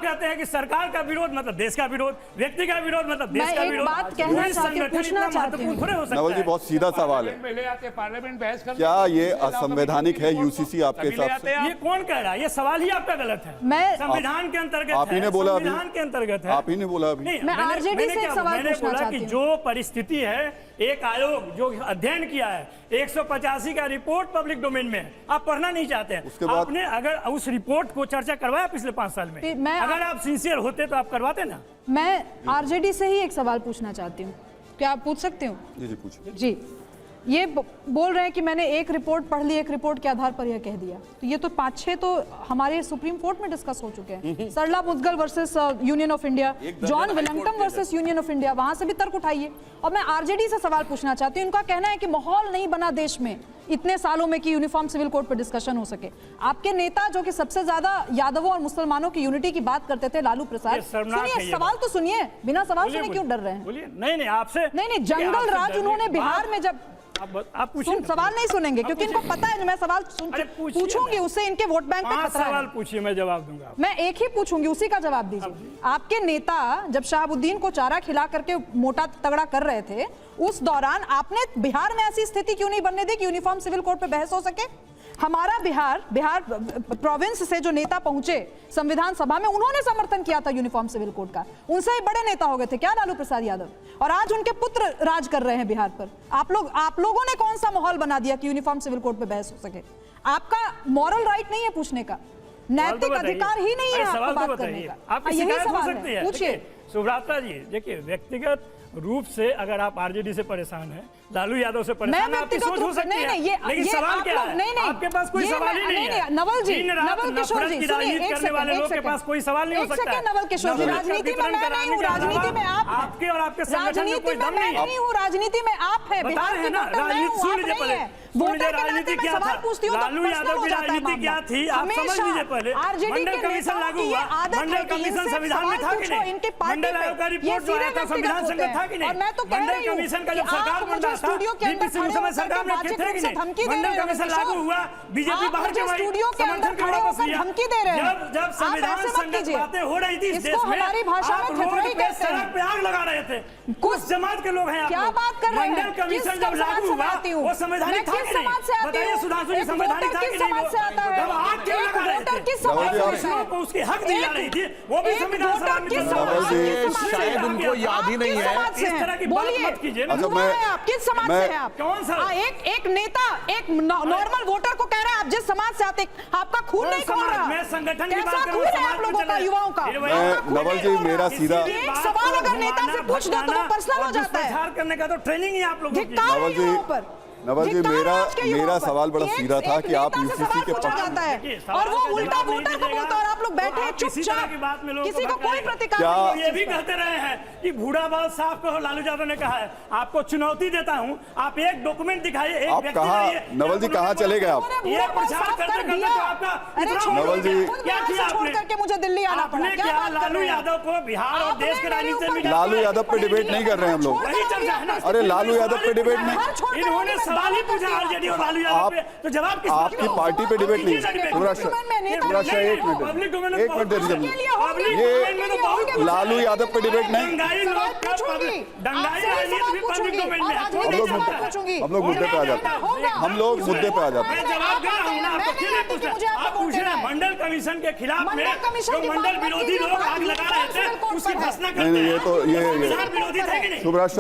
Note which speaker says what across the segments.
Speaker 1: कहते हैं कि सरकार का विरोध मतलब देश का विरोध, व्यक्ति का विरोध मतलब देश का विरोध।
Speaker 2: बात कहना चाहती हूं, पूछना चाहती हूं।
Speaker 3: नवल जी बहुत सीधा सवाल है,
Speaker 4: पार्लियामेंट बहस कर,
Speaker 3: क्या ये असंवैधानिक है यूसीसी आपके हिसाब से?
Speaker 1: ये कौन कह रहा है? ये सवाल ही आपका गलत है।
Speaker 2: मैं
Speaker 1: संविधान के अंतर्गत
Speaker 3: आप ही ने बोला,
Speaker 1: संविधान के अंतर्गत है।
Speaker 3: आप ही ने बोला अभी।
Speaker 1: नहीं,
Speaker 2: मैं आरजेडी से एक सवाल पूछना चाहती हूं।
Speaker 1: जो परिस्थिति है, एक आयोग जो अध्ययन किया है, 185 का रिपोर्ट पब्लिक डोमेन में है, आप पढ़ना नहीं चाहते हैं।
Speaker 3: उसके बाद
Speaker 1: आपने अगर उस रिपोर्ट को चर्चा करवाया पिछले 5 साल में, अगर आप सिंसियर होते तो आप करवाते ना।
Speaker 2: मैं आरजेडी से ही एक सवाल पूछना चाहती हूँ, क्या आप पूछ सकते हो?
Speaker 3: जी जी पूछिए।
Speaker 2: जी, ये बोल रहे हैं कि मैंने एक रिपोर्ट पढ़ ली, एक रिपोर्ट के आधार पर यह कह दिया, तो ये तो 5-6 तो हमारे सुप्रीम कोर्ट में डिस्कस हो चुके हैं। Sarla Mudgal versus union of India, John Willington versus union of India, वहां से भी तर्क उठाइए। और मैं आरजेडी से सवाल पूछना चाहती हूँ, उनका कहना है कि माहौल नहीं बना देश में इतने सालों में कि यूनिफॉर्म सिविल कोड पर डिस्कशन हो सके। आपके नेता जो कि सबसे ज्यादा यादवों और मुसलमानों की यूनिटी की बात करते थे, लालू प्रसाद, सुनिए सवाल तो सुनिए, बिना सवाल सुने क्यों डर रहे हैं?
Speaker 1: नहीं आपसे
Speaker 2: नहीं, जंगल राज उन्होंने बिहार में जब
Speaker 1: आप पूछिए,
Speaker 2: सवाल नहीं सुनेंगे क्योंकि इनको पता है मैं सवाल पूछूंगी उससे इनके वोट बैंक पे खतरा है।
Speaker 1: सवाल पूछिए, मैं जवाब दूंगा।
Speaker 2: मैं एक ही पूछूंगी, उसी का जवाब दीजिए। आपके नेता जब शहाबुद्दीन को चारा खिला करके मोटा तगड़ा कर रहे थे, उस दौरान आपने बिहार में ऐसी स्थिति क्यों नहीं बनने दी कि यूनिफॉर्म सिविल कोड पे बहस हो सके? हमारा बिहार प्रोविंस से जो नेता पहुंचे संविधान सभा में, उन्होंने समर्थन किया था यूनिफॉर्म सिविल कोड का। उनसे ही बड़े नेता हो गए थे क्या लालू प्रसाद यादव? और आज उनके पुत्र राज कर रहे हैं बिहार पर। आप लोगों ने कौन सा माहौल बना दिया कि यूनिफॉर्म सिविल कोड पे बहस हो सके? आपका मॉरल राइट नहीं है पूछने का, नैतिक अधिकार ही नहीं है आपको बात करने का। यही सवाल है, पूछिए।
Speaker 1: सुब्रता जी देखिए, व्यक्तिगत रूप से अगर आप आरजेडी से परेशान हैं, लालू यादव से परेशान हैं, आपकी सोच हो सकती है, लेकिन सवाल क्या है? आपके पास कोई सवाल ही नहीं है।
Speaker 2: नवल किशोर जी,
Speaker 1: राजनीति करने वाले लोगों के पास कोई सवाल नहीं हो सकता है।
Speaker 2: नवल किशोर जी, राजनीति में मैं नहीं हूँ, राजनीति में आप,
Speaker 1: आपके और आपके संगठन में कोई दम नहीं
Speaker 2: हूँ, राजनीति में आप है, बिहार के डॉक्टर मैं हूँ, आप नहीं है। वोटर के नाते मैं सवाल पूछती हूँ तो
Speaker 1: लालू यादव की राजनीति क्या थी आप समझ लीजिए। पहले मंडल कमीशन लागू हुआ, मंडल कमीशन संविधान में था कि नहीं? मंडल आयोग का रिपोर्ट जो आया था संविधान संगत था कि नहीं? मंडल कमीशन का जब सरकार बन रहा था, बीपी सिंह समय सरकार में थे कि नहीं? मंडल कमीशन लागू हुआ, बीजेपी बाहर के समर्थन के वापस लिया। जब संविधान संगत बातें हो रही थी इस देश में, आप रोड पे सड़क पे आग लगा रहे थे। कुछ जमात के लोग हैं आप।
Speaker 2: क्या बात कर रहे हैं?
Speaker 1: मंडल कमीशन जब लागू हुआ वो संवैधानिक था कि नहीं? बताइए सुधांशु जी, संवैधानिक था कि नहीं? जब आग क्यों लगा रहे थे? को उसकी हक दी जा रही थी, वो भी संविधान सभा में।
Speaker 4: शायद उनको याद ही नहीं है।
Speaker 1: इस तरह की बात मत कीजिए ना।
Speaker 2: किस समाज से हैं आप?
Speaker 1: कौन सा?
Speaker 2: एक नेता एक नॉर्मल वोटर को कह रहा है आप जिस समाज से आते, आपका खून नहीं खोल रहा।
Speaker 1: मैं संगठन की बात
Speaker 2: कैसा खून है आप लोगों का, युवाओं का?
Speaker 3: नवल जी मेरा सीधा
Speaker 2: एक सवाल अगर नेता से पूछ दो तो वो पर्सनल हो जाता है।
Speaker 1: करने का तो ट्रेनिंग ही आप लोगों की।
Speaker 3: नवल जी मेरा सवाल बड़ा सीधा था कि आप यूसीसी के
Speaker 2: पक्ष में, और वो उल्टा वोटर को बोलता है और आप लोग बैठे चुपचाप, किसी को कोई प्रतिकार नहीं।
Speaker 1: ये भी कहते रहे हैं कि बूढ़ा बाल साफ कहो, लालू यादव ने कहा है। आपको चुनौती देता हूं, आप एक डॉक्यूमेंट दिखाइए।
Speaker 3: आप कहा नवल जी कहाँ चले गए आप?
Speaker 1: ये प्रचार करते करते तो आपका
Speaker 3: नवल जी
Speaker 2: क्या किया छोड़ करके मुझे दिल्ली आना पड़ा?
Speaker 1: क्या लालू यादव को बिहार और देश के राजनीति में?
Speaker 3: लालू यादव पे डिबेट नहीं कर रहे हैं हम लोग।
Speaker 1: वही चर्चा है ना।
Speaker 3: अरे लालू यादव पे डिबेट नहीं,
Speaker 1: इन्होंने सवाल ही पूछा आरजेडी और लालू यादव पे, तो जवाब किस
Speaker 3: आपकी पार्टी पे डिबेट नहीं। एक मिनट दे दीजिए। ये लालू यादव पे डिबेट नहीं। हम लोग मुद्दे पे आ जाते हैं। हम लोग मुद्दे पे आ जाते हैं।
Speaker 1: जवाब दे रहा हूं ना, आपको क्यों नहीं पूछ रहे? आप पूछ रहे हैं मंडल कमीशन के खिलाफ में जो मंडल विरोधी लोग आग लगा रहे थे उसकी घोषणा करते हैं।
Speaker 3: नहीं ये तो ये
Speaker 1: विरोधी थे कि नहीं?
Speaker 3: सुब्रत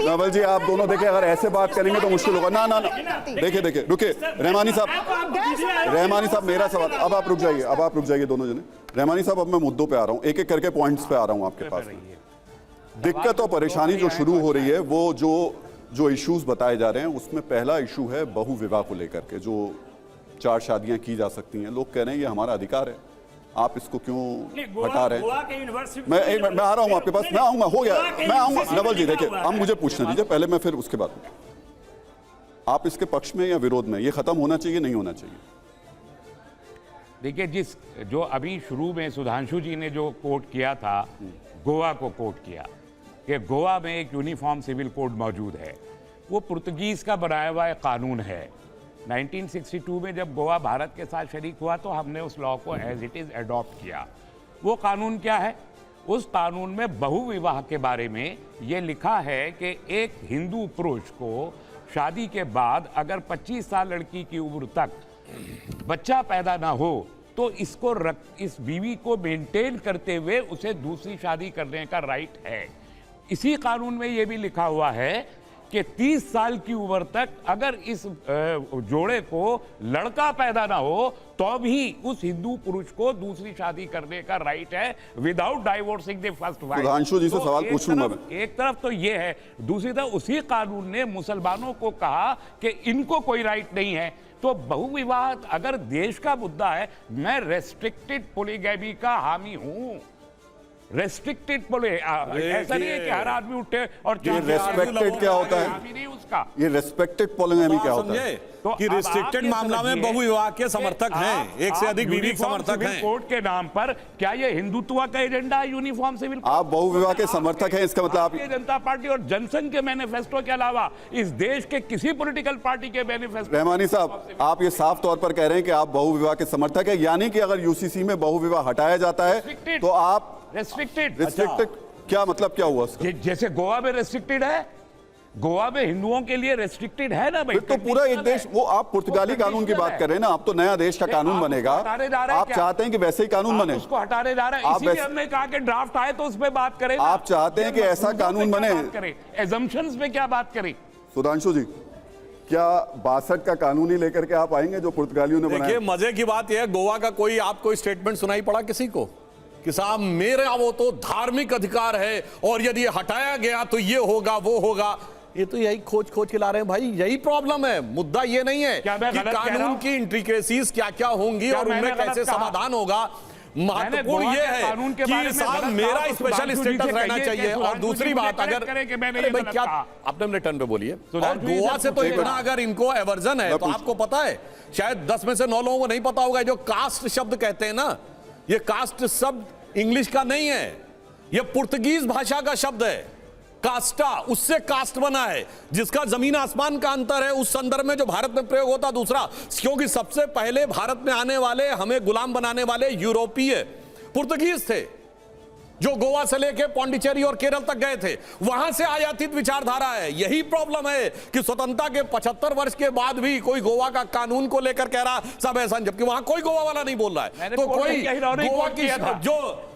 Speaker 3: नवल जी आप दोनों देखिए, अगर ऐसे बात करेंगे तो मुश्किल होगा। ना देखिए रुके रहमानी साहब मेरा सवाल, अब आप रुक जाइए दोनों जने। रहमानी साहब अब मैं मुद्दों पे आ रहा हूँ, एक एक करके पॉइंट्स पे आ रहा हूँ आपके पास। दिक्कत और परेशानी जो शुरू हो रही है, वो जो इश्यूज बताए जा रहे हैं, उसमें पहला इशू है बहु विवाह को लेकर के, जो 4 शादियां की जा सकती हैं। लोग कह रहे हैं ये हमारा अधिकार है, आप इसको क्यों हटा रहे हैं? मैं आ रहा हूं आपके पास, मैं आऊंगा, हो गया, मैं आऊंगा। नवल जी देखिए, अब मुझे पूछने दीजिए पहले, मैं फिर उसके बाद। आप इसके पक्ष में या विरोध में? ये खत्म होना चाहिए नहीं होना चाहिए?
Speaker 4: देखिए, जो अभी शुरू में सुधांशु जी ने जो कोट किया था, गोवा को कोट किया कि गोवा में एक यूनिफॉर्म सिविल कोड मौजूद है, वो पुर्तगीज का बनाया हुआ एक कानून है। 1962 में जब गोवा भारत के साथ शरीक हुआ तो हमने उस लॉ को एज इट इज़ एडॉप्ट किया। वो कानून क्या है? उस कानून में बहुविवाह के बारे में ये लिखा है कि एक हिंदू पुरुष को शादी के बाद अगर 25 साल लड़की की उम्र तक बच्चा पैदा ना हो तो इस बीवी को मेंटेन करते हुए उसे दूसरी शादी करने का राइट है। इसी कानून में यह भी लिखा हुआ है कि 30 साल की उम्र तक अगर इस जोड़े को लड़का पैदा ना हो तो भी उस हिंदू पुरुष को दूसरी शादी करने का राइट है without divorcing the first wife.
Speaker 3: Sudhanshu ji से सवाल पूछूं मैं।
Speaker 4: एक तरफ तो ये है, दूसरी तरफ उसी कानून ने मुसलमानों को कहा कि इनको कोई राइट नहीं है। तो बहुविवाह अगर देश का मुद्दा है, मैं रेस्ट्रिक्टेड पॉलीगैमी का हामी हूं। रेस्ट्रिक्टेड ऐसा नहीं है कि हर आदमी उठे और
Speaker 3: ये रेस्पेक्टेड क्या होता है?
Speaker 4: नहीं उसका
Speaker 3: ये रेस्पेक्टेड पॉलीगैमी क्या होता है?
Speaker 5: तो कि रिस्ट्रिक्टेड मामला में बहुविवाह के समर्थक हैं, एक से अधिक बीवी समर्थक हैं।
Speaker 4: कोर्ट के नाम पर क्या ये हिंदुत्व का एजेंडा है? Uniform civil code?
Speaker 3: आप बहुविवाह के समर्थक हैं, इसका मतलब आप
Speaker 4: भारतीय जनता पार्टी और जनसंघ के मैनिफेस्टो के अलावा इस देश के किसी पॉलिटिकल पार्टी के मैनिफेस्टो।
Speaker 3: रहमानी साहब, आप ये साफ तौर पर कह रहे हैं कि आप बहुविवाह के समर्थक हैं, यानी कि अगर यूसीसी में बहुविवाह हटाया जाता है तो आप
Speaker 4: रेस्ट्रिक्टेड।
Speaker 3: क्या मतलब, क्या हुआ उसका?
Speaker 4: जैसे गोवा में रेस्ट्रिक्टेड है, गोवा में हिंदुओं के लिए रेस्ट्रिक्टेड है ना भाई।
Speaker 3: तो पूरा एक देश, वो आप पुर्तगाली कानून की बात कर रहे हैं ना, आप तो नया देश का कानून बनेगा, आप चाहते हैं कि वैसे ही कानून बने?
Speaker 4: उसको हटाने जा रहे हैं, इसीलिए हमने कहा कि ड्राफ्ट आए तो उस पर बात करें।
Speaker 3: आप चाहते हैं कि ऐसा कानून बने?
Speaker 4: एजम्पशंस पे क्या बात करें?
Speaker 3: सुधांशु जी, क्या 62 का कानून ही लेकर के आप आएंगे जो पुर्तगालियों ने बनाया?
Speaker 5: देखिए, मजे की बात यह है, गोवा का कोई आपको स्टेटमेंट सुनाई पड़ा किसी को कि साहब मेरा वो तो धार्मिक अधिकार है और यदि हटाया गया तो ये होगा वो होगा? ये तो यही खोज के ला रहे हैं भाई, यही प्रॉब्लम है। मुद्दा ये नहीं है कि कानून की इंट्रिकेसीज क्या क्या होंगी और उनमें कैसे समाधान होगा। महत्वपूर्ण ये है कि साहब मेरा स्पेशल स्टेटस रहना चाहिए। और दूसरी बात, अगर भाई क्या आपने रिटर्न पे बोलिए, और गोवा से तो इतना अगर इनको एवर्जन है तो आपको पता है शायद 10 में से 9 लोगों को नहीं पता होगा, जो कास्ट शब्द कहते हैं ना, ये कास्ट शब्द इंग्लिश का नहीं है, ये पुर्तगीज भाषा का शब्द है। कास्टा, उससे कास्ट बना है, जिसका जमीन आसमान का अंतर है। उस संदर्भ में जो भारत में प्रयोग होता दूसरा, क्योंकि सबसे पहले भारत में आने वाले, हमें गुलाम बनाने वाले यूरोपीय पुर्तगीज थे, जो गोवा से लेके पौंडीचेरी और केरल तक गए थे। वहां से आयातित विचारधारा है। यही प्रॉब्लम है कि स्वतंत्रता के 75 वर्ष के बाद भी कोई गोवा का कानून को लेकर कह रहा सब ऐसा, जबकि वहां कोई गोवा वाला नहीं बोल रहा है। तो कोई गोवा की जो